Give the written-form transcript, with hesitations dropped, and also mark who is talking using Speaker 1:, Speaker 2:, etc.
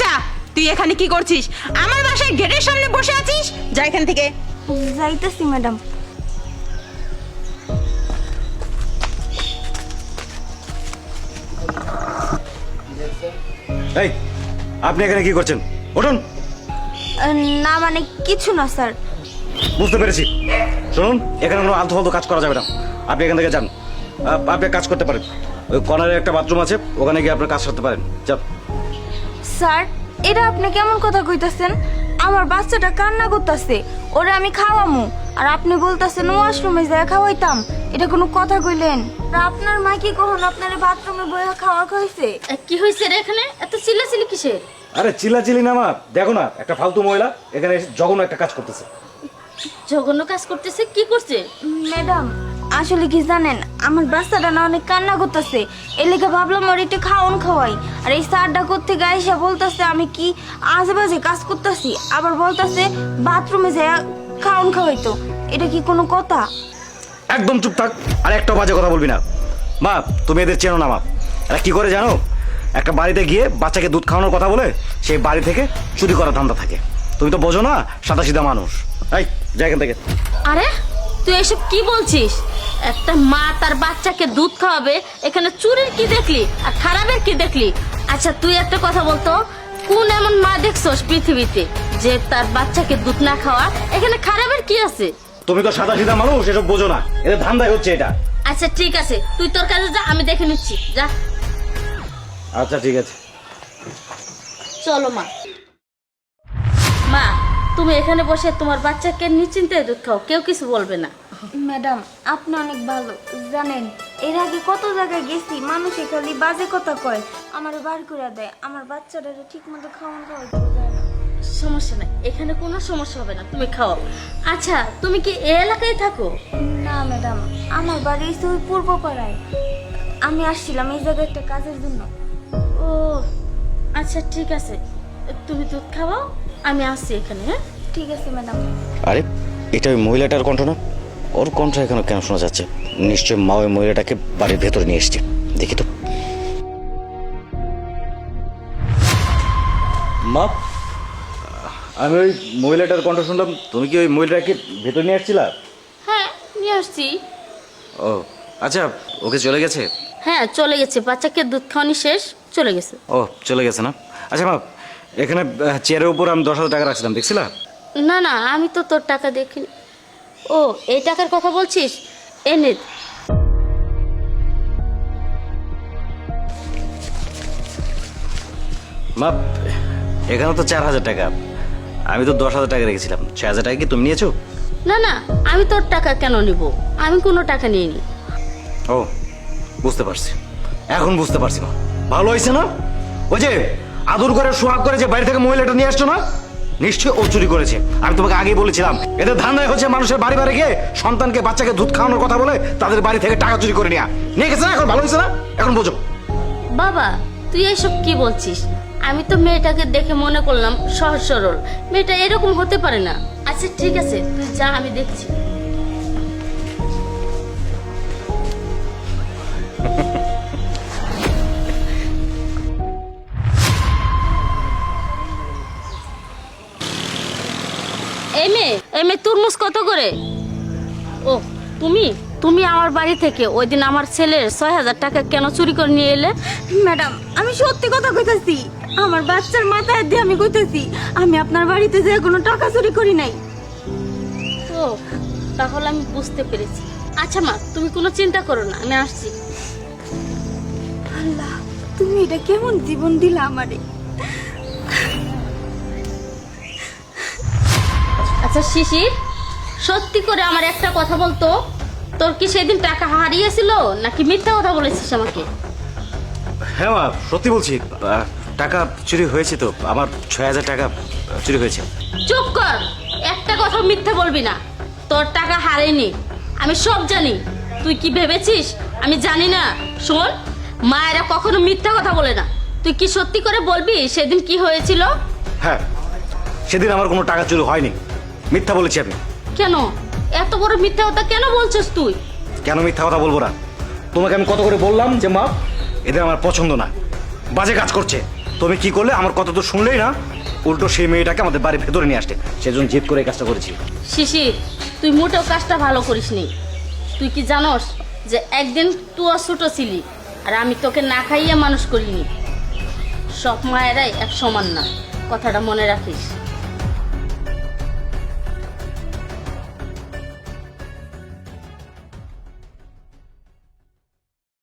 Speaker 1: বাচ্চা, তুই এখানে কি করছিস? আমার বাসায় গেটের সামনে বসে আছিস? যা এখান থেকে।
Speaker 2: যাইতেছি ম্যাডাম।
Speaker 3: এই, আপনি এখানে কি করছেন? উঠুন।
Speaker 2: না মানে কিছু না স্যার।
Speaker 3: বুঝতে পেরেছি। শুনুন, এখানে কোনো আলতু ফালতু কাজ করা যাবে না। আপনি এখান থেকে যান। আপনি কাজ করতে পারেন। ওই কর্নারে একটা বাথরুম আছে, ওখানে গিয়ে আপনার কাজ করতে পারেন। যান।
Speaker 2: স্যার, এটা আপনি কেমন কথা কইতাছেন? আমার বাচ্চাটা কান্না করতেছে, ওরে আমি খাওয়ামু, আর আপনি বলতেছেন ওয়াশরুমে যায় খাওয়াইতাম। এটা কোনো কথা কইলেন? আর আপনার মা কি কখন আপনার বাথরুমে বইয়া খাওয়া খাইছে?
Speaker 4: কি হয়েছে রে এখানে? এত চিল্লাচিল্লি কিসের?
Speaker 3: আরে চিল্লাচিল্লি না মা, দেখো না একটা ফালতু মহিলা এখানে এসে জঘন্য একটা কাজ করতেছে।
Speaker 4: জঘন্য কাজ করতেছে? কি করছে?
Speaker 2: ম্যাডাম, আসলে কি জানেন, আমার বাচ্চাটা না অনেক কান্না করতেছে, এর লেগে ভাবলাম ওর একটু খাওয়ান খাওয়াই। আর এই স্যারটা করতে গাইসা বলতেছে আমি কি আজেবাজে কাজ করতেছি, আবার বলতেছে বাথরুমে যায় খাওয়ান খাওয়াইতো। এটা কি কোনো কথা?
Speaker 3: একদম চুপ থাক, আর একটা বাজে কথা বলবি না। মা, তুমি এদের চেনো না মা। এরা কি করে জানো? একটা বাড়িতে গিয়ে বাচ্চাকে দুধ খাওয়ানোর কথা বলে সেই বাড়ি থেকে চুরি করার ধান্দা থাকে। তুমি তো বোঝো না, সাদাসিধা মানুষ। এই, যা এখান থেকে।
Speaker 4: আরে তুই এসব কি বলছিস? একটা মা তার বাচ্চাকে দুধ খাওয়াবে, এখানে চুরির কি দেখলি আর খারাপের কি দেখলি? আচ্ছা তুই একটা কথা বলতো, কোন এমন মা দেখছস পৃথিবীতে যে তার বাচ্চাকে দুধ না খাওয়া? এখানে খারাপের কি আছে?
Speaker 3: তুমি তো সাদাসিধা মানুষ, এসব বোঝো না। এদের ধান্দাই হচ্ছে এটা।
Speaker 4: আচ্ছা ঠিক আছে, তুই তোর কাছে যা, আমি দেখে নিচ্ছি, যা।
Speaker 3: আচ্ছা ঠিক আছে।
Speaker 4: চলো মা। মা, তুমি এখানে বসে তোমার বাচ্চাকে নিশ্চিন্তে দুধ খাও, কেউ কিছু বলবে না।
Speaker 2: ম্যাডাম, আপনি অনেক ভালো। জানেন, এর আগে কত জায়গায় গেছি, মানুষে খালি বাজে কথা কয়, আমার বার করে দেয়, আমার বাচ্চাটা ঠিক মতো খাওয়ান খাওয়াইতে দেয় না।
Speaker 4: সমস্যা নাই, এখানে কোনো সমস্যা হবে না, তুমি খাও। আচ্ছা তুমি কি এই এলাকায় থাকো?
Speaker 2: না ম্যাডাম, আমার বাড়ি হচ্ছে ওই পূর্ব পাড়ায়। আমি আসছিলাম এই জায়গায় একটা কাজের জন্য।
Speaker 4: ও আচ্ছা ঠিক আছে, তুমি দুধ খাওয়াও, আমি আসছি এখানে। হ্যাঁ
Speaker 2: ঠিক আছে ম্যাডাম।
Speaker 3: আরে, এটা ওই মহিলাটার কণ্ঠ না? ওর কণ্ঠ এখানে কেন শোনা যাচ্ছে? নিশ্চয় মা ওই মহিলাটাকে বাড়ির ভেতরে নিয়ে এসছে। দেখি তো। মা, আমি ওই মহিলাটার কণ্ঠ শুনলাম। তুমি কি ওই মহিলাটাকে ভেতরে নিয়ে আসছিলা?
Speaker 4: হ্যাঁ নিয়ে আসছি।
Speaker 3: ও আচ্ছা, ওকে চলে গেছে?
Speaker 4: হ্যাঁ চলে গেছে, বাচ্চাকে দুধ খাওয়ানি শেষ, চলে গেছে।
Speaker 3: ও চলে গেছে না? আচ্ছা মা, এখানে চেয়ারের উপর আমি 10,000 টাকা রাখছিলাম, দেখছিলা?
Speaker 4: না না, আমি তো তোর টাকা দেখিনি। ও এই টাকার কথা বলছিস? এনে
Speaker 3: মা, এখানে তো 4,000 টাকা, আমি তো 10,000 টাকা রেখেছিলাম। 6,000 টাকা কি তুমি নিয়েছো?
Speaker 4: না না, আমি তোর টাকা কেন নিব? আমি কোনো টাকা নিইনি।
Speaker 3: ও বুঝতে পারছি, এখন বুঝতে পারছি মা। ভালো হয়েছে না? ওই যে আদর করে সোহাগ করে যে বাড়ি থেকে মহিলাটা নিয়ে আসছো না, নিশ্চয়ই ও চুরি করেছে। আমি তোমাকে আগেই বলেছিলাম, এদের ধান্দায় হচ্ছে মানুষের বাড়ি বাড়ি গিয়ে সন্তানকে বাচ্চাকে দুধ খাওয়ানোর কথা বলে তাদের বাড়ি থেকে টাকা চুরি করে নিয়ে গেছে না। এখন ভালো হয়েছে না? এখন বোঝো।
Speaker 4: বাবা তুই এসব কি বলছিস? আমি তো মেয়েটাকে দেখে মনে করলাম সহজ সরল, মেয়েটা এরকম হতে পারে না। আচ্ছা ঠিক আছে, তুই যা, আমি দেখছি। এই মেয়ে তরমুজ কত করে? ও তুমি তুমি আমার বাড়ি থেকে ওই দিন আমার ছেলের 6,000 টাকা কেন চুরি করে নিয়ে এলে?
Speaker 2: ম্যাডাম, আমি সত্যি কথা কইতাছি, আমার বাচ্চার মাথায় দিয়ে আমি কইতাছি আমি আপনার বাড়িতে যে কোনো টাকা চুরি করি নাই।
Speaker 4: ও তাহলে আমি বুঝতে পেরেছি। আচ্ছা মা, তুমি কোনো চিন্তা করো না, আমি আসছি।
Speaker 2: আল্লাহ, তুমি এটা কেমন জীবন দিলা আমারে।
Speaker 4: আচ্ছা শিশির, সত্যি করে আমার একটা কথা বলতো, তোর কি সেদিন টাকা হারিয়েছিল নাকি মিথ্যা কথা বলেছিস আমাকে?
Speaker 3: হ্যাঁ মা, সত্যি বলছি, টাকা চুরি হয়েছে তো। আমার 6,000 টাকা চুরি হয়েছে।
Speaker 4: চুপ কর, একটা কথা মিথ্যা বলবি না। তোর টাকা হারেনি, আমি সব জানি। তুই কি ভেবেছিস আমি জানি না? শোন, মায়েরা কখনো মিথ্যা কথা বলে না। তুই কি সত্যি করে বলবি সেদিন কি হয়েছিল?
Speaker 3: হ্যাঁ, সেদিন আমার কোনো টাকা চুরি হয়নি, মিথ্যা বলেছি আমি।
Speaker 4: কেন এত বড় মিথ্যা কথা কেন বলছিস তুই?
Speaker 3: কেন মিথ্যা কথা বলবো না? তোমাকে আমি কত করে বললাম যে মা, এদের আমার পছন্দ না, বাজে কাজ করছে। তুমি কি করলে আমার কথা তো শুনলেই না, উল্টো সেই মেয়েটাকে আমাদের বাড়ির ভেতরে নিয়ে আসতে, সেজন্য জেদ করে এই কাজটা করেছি।
Speaker 4: শিশির, তুই মোটেও কাজটা ভালো করিসনি। তুই কি জানোস যে একদিন তুইও ছোট ছিলি, আর আমি তোকে না খাইয়ে মানুষ করিনি। সব মায়েরাই এক সমান না, কথাটা মনে রাখিস।